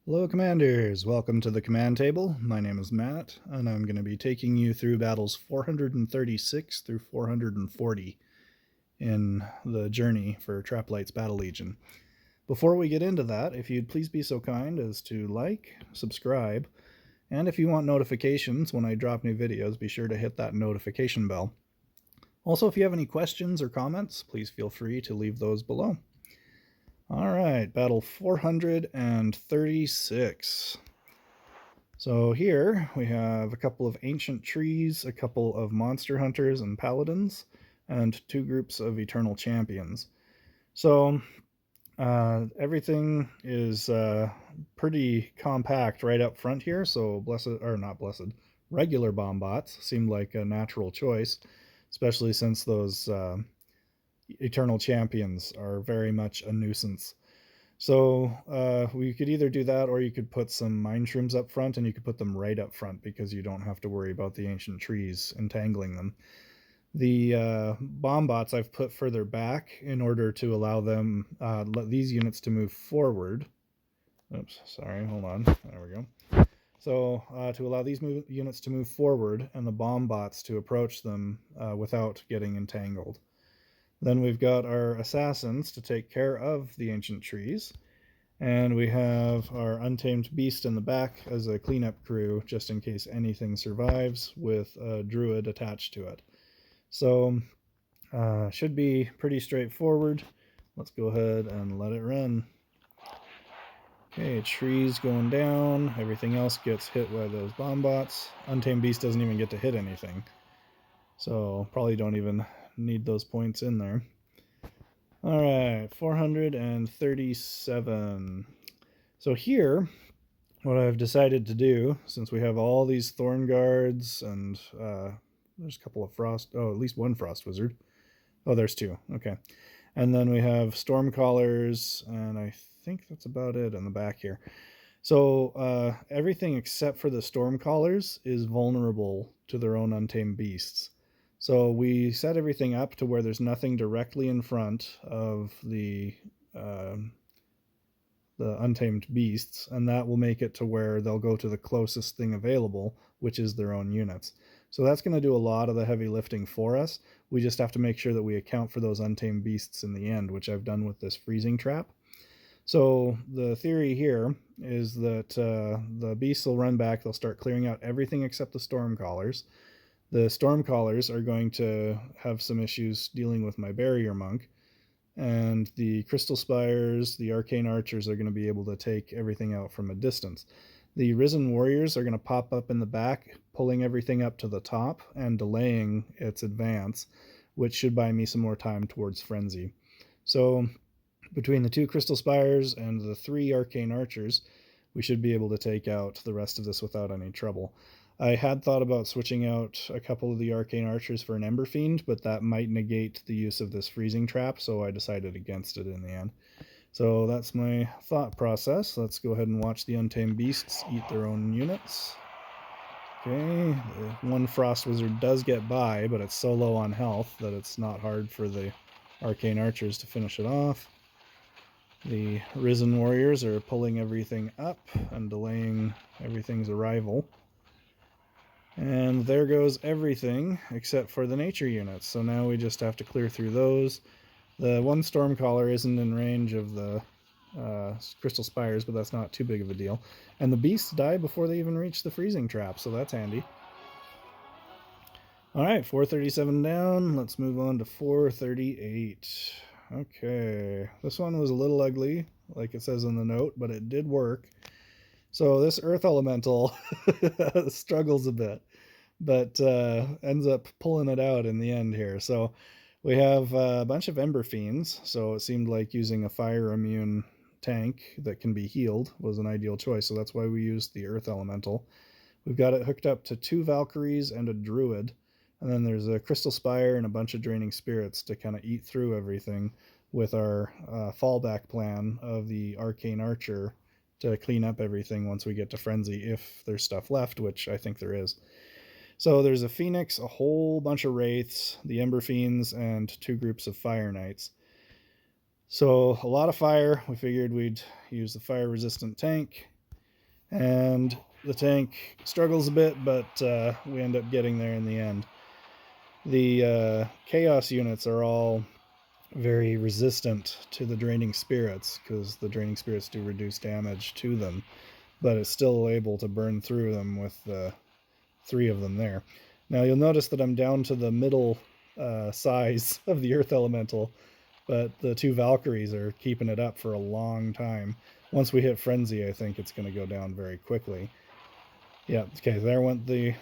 Hello Commanders, welcome to the command table. My name is Matt, and I'm going to be taking you through battles 436 through 440 in the journey for Traplight's Battle Legion. Before we get into that, if you'd please be so kind as to like, subscribe, and if you want notifications when I drop new videos, be sure to hit that notification bell. Also, if you have any questions or comments, please feel free to leave those below. All right, battle 436. So here we have a couple of ancient trees, a couple of monster hunters and paladins, and two groups of eternal champions. So everything is pretty compact right up front here. So regular bomb bots seemed like a natural choice, especially since those eternal champions are very much a nuisance. So we could either do that, or you could put some mine shrooms up front, and you could put them right up front because you don't have to worry about the ancient trees entangling them. The bomb bots I've put further back in order to allow them these units to move forward. Oops, sorry, hold on. There we go. So to allow these units to move forward and the bomb bots to approach them without getting entangled. Then we've got our assassins to take care of the ancient trees. And we have our untamed beast in the back as a cleanup crew, just in case anything survives, with a druid attached to it. So should be pretty straightforward. Let's go ahead and let it run. Okay, trees going down. Everything else gets hit by those bomb bots. Untamed beast doesn't even get to hit anything. So probably don't even need those points in there. All right, 437. So here, what I've decided to do, since we have all these thorn guards and there's a couple of at least one frost wizard. Oh, there's two. Okay. And then we have storm callers, and I think that's about it in the back here. So everything except for the storm callers is vulnerable to their own untamed beasts. So we set everything up to where there's nothing directly in front of the untamed beasts, and that will make it to where they'll go to the closest thing available, which is their own units. So that's going to do a lot of the heavy lifting for us. We just have to make sure that we account for those untamed beasts in the end, which I've done with this freezing trap. So the theory here is that the beasts will run back, they'll start clearing out everything except the storm callers. The storm callers are going to have some issues dealing with my barrier monk, and the crystal spires, the arcane archers are going to be able to take everything out from a distance. The risen warriors are going to pop up in the back, pulling everything up to the top and delaying its advance, which should buy me some more time towards frenzy. So between the two crystal spires and the three arcane archers, we should be able to take out the rest of this without any trouble. I had thought about switching out a couple of the arcane archers for an ember fiend, but that might negate the use of this freezing trap, so I decided against it in the end. So that's my thought process. Let's go ahead and watch the untamed beasts eat their own units. Okay, one frost wizard does get by, but it's so low on health that it's not hard for the arcane archers to finish it off. The risen warriors are pulling everything up and delaying everything's arrival. And there goes everything except for the nature units. So now we just have to clear through those. The one Stormcaller isn't in range of the Crystal Spires, but that's not too big of a deal. And the beasts die before they even reach the freezing trap, so that's handy. Alright, 437 down. Let's move on to 438. Okay, this one was a little ugly, like it says in the note, but it did work. So this Earth Elemental struggles a bit, but ends up pulling it out in the end here. So we have a bunch of Ember Fiends, so it seemed like using a fire immune tank that can be healed was an ideal choice, so that's why we used the Earth Elemental. We've got it hooked up to 2 Valkyries and a Druid, and then there's a Crystal Spire and a bunch of Draining Spirits to kind of eat through everything, with our fallback plan of the Arcane Archer to clean up everything once we get to Frenzy, if there's stuff left, which I think there is. So there's a Phoenix, a whole bunch of Wraiths, the Ember Fiends, and 2 groups of Fire Knights. So a lot of fire. We figured we'd use the fire-resistant tank. and the tank struggles a bit, but we end up getting there in the end. The chaos units are all very resistant to the draining spirits because the draining spirits do reduce damage to them, but it's still able to burn through them with the 3 of them there. Now you'll notice that I'm down to the middle size of the earth elemental, but the 2 Valkyries are keeping it up for a long time. Once we hit frenzy, I think it's going to go down very quickly. Yeah, okay, there went the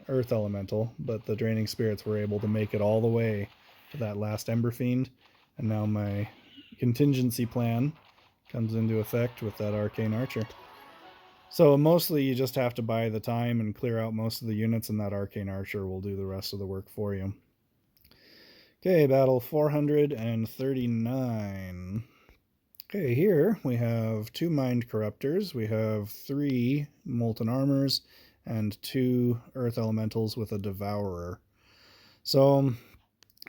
earth elemental, but the draining spirits were able to make it all the way to that last Ember Fiend, and now my contingency plan comes into effect with that arcane archer. So mostly you just have to buy the time and clear out most of the units, and that arcane archer will do the rest of the work for you. Okay, battle 439. Okay, here we have 2 Mind Corruptors, we have 3 Molten Armors, and 2 Earth Elementals with a Devourer. So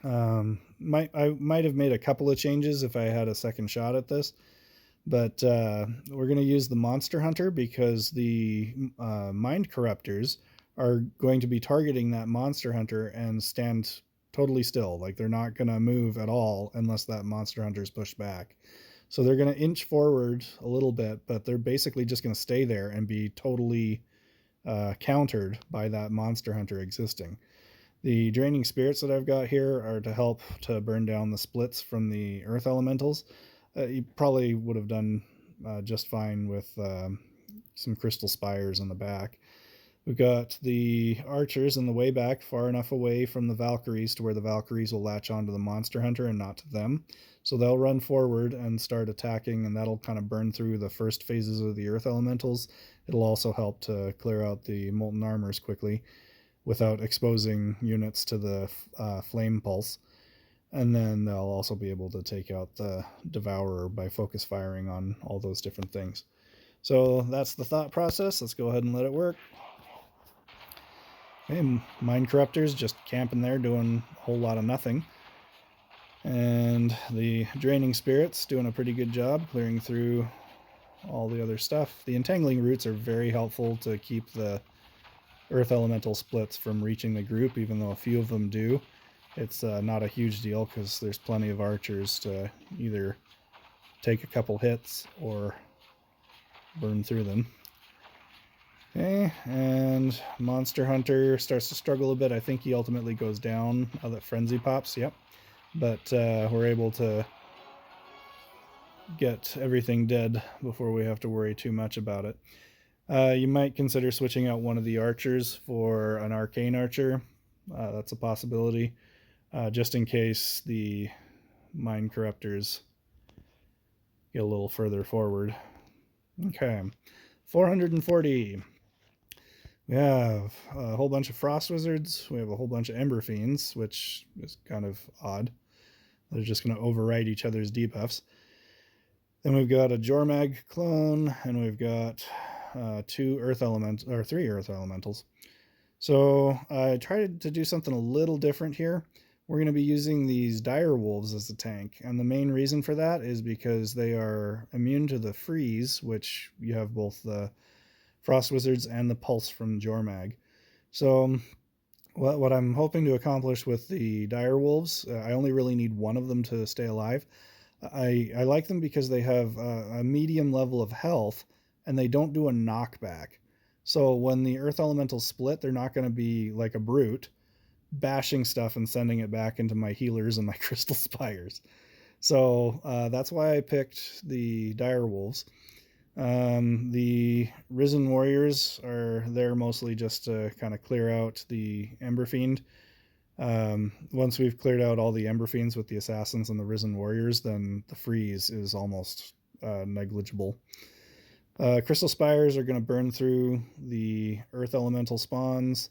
I might have made a couple of changes if I had a second shot at this, but we're going to use the Monster Hunter because the Mind Corruptors are going to be targeting that Monster Hunter and stand totally still. Like, they're not going to move at all unless that Monster Hunter is pushed back. So they're going to inch forward a little bit, but they're basically just going to stay there and be totally countered by that Monster Hunter existing. The draining spirits that I've got here are to help to burn down the splits from the earth elementals. You probably would have done just fine with some crystal spires in the back. We've got the archers in the way back, far enough away from the Valkyries to where the Valkyries will latch onto the Monster Hunter and not to them. So they'll run forward and start attacking, and that'll kind of burn through the first phases of the earth elementals. It'll also help to clear out the molten armors quickly without exposing units to the flame pulse. And then they'll also be able to take out the Devourer by focus firing on all those different things. So that's the thought process. Let's go ahead and let it work. Okay, Mind Corruptors just camping there doing a whole lot of nothing. And the Draining Spirits doing a pretty good job clearing through all the other stuff. The Entangling Roots are very helpful to keep the Earth Elemental splits from reaching the group, even though a few of them do. It's not a huge deal because there's plenty of archers to either take a couple hits or burn through them. Okay, and Monster Hunter starts to struggle a bit. I think he ultimately goes down now that Frenzy pops, yep. But we're able to get everything dead before we have to worry too much about it. You might consider switching out one of the archers for an arcane archer. That's a possibility, just in case the Mind Corruptors get a little further forward. Okay, 440. We have a whole bunch of Frost Wizards. We have a whole bunch of Ember Fiends, which is kind of odd. They're just going to override each other's debuffs. Then we've got a Jormag clone, and we've got 3 Earth Elementals. So I tried to do something a little different here. We're going to be using these Dire Wolves as a tank, and the main reason for that is because they are immune to the freeze, which you have both the Frost Wizards and the Pulse from Jormag. So what I'm hoping to accomplish with the Dire Wolves, I only really need one of them to stay alive. I like them because they have a medium level of health, and they don't do a knockback. So when the Earth Elementals split, they're not going to be like a brute, bashing stuff and sending it back into my healers and my Crystal Spires. So that's why I picked the Dire Wolves. The Risen Warriors are there mostly just to kind of clear out the Ember Fiend. Once we've cleared out all the Ember Fiends with the Assassins and the Risen Warriors, then the freeze is almost negligible. Crystal Spires are going to burn through the Earth Elemental spawns,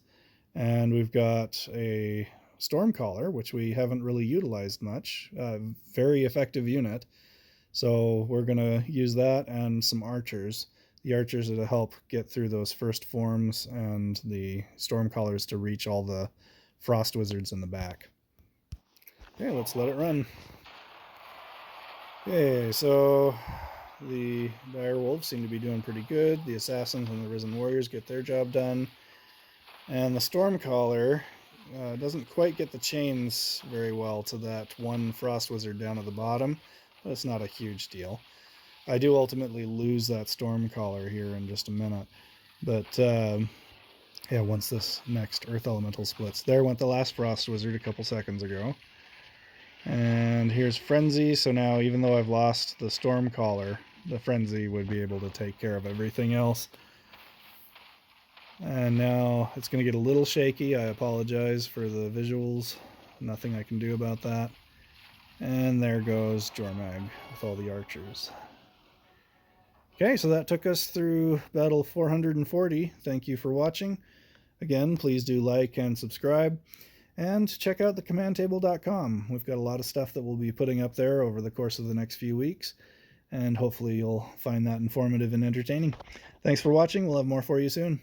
and we've got a Stormcaller, which we haven't really utilized much. Very effective unit. So we're going to use that and some archers. The archers are to help get through those first forms, and the Stormcallers to reach all the Frost Wizards in the back. Okay, let's let it run. Okay, so The dire wolves seem to be doing pretty good. The assassins and the risen warriors get their job done. And the Stormcaller doesn't quite get the chains very well to that one frost wizard down at the bottom, but it's not a huge deal. I do ultimately lose that Stormcaller here in just a minute, but yeah, once this next Earth Elemental splits. There went the last frost wizard a couple seconds ago. And here's Frenzy, so now even though I've lost the Stormcaller, the Frenzy would be able to take care of everything else. And now it's going to get a little shaky. I apologize for the visuals. Nothing I can do about that. And there goes Jormag with all the archers. Okay, so that took us through battle 440. Thank you for watching. Again, please do like and subscribe. And check out thecommandtable.com. We've got a lot of stuff that we'll be putting up there over the course of the next few weeks. And hopefully you'll find that informative and entertaining. Thanks for watching. We'll have more for you soon.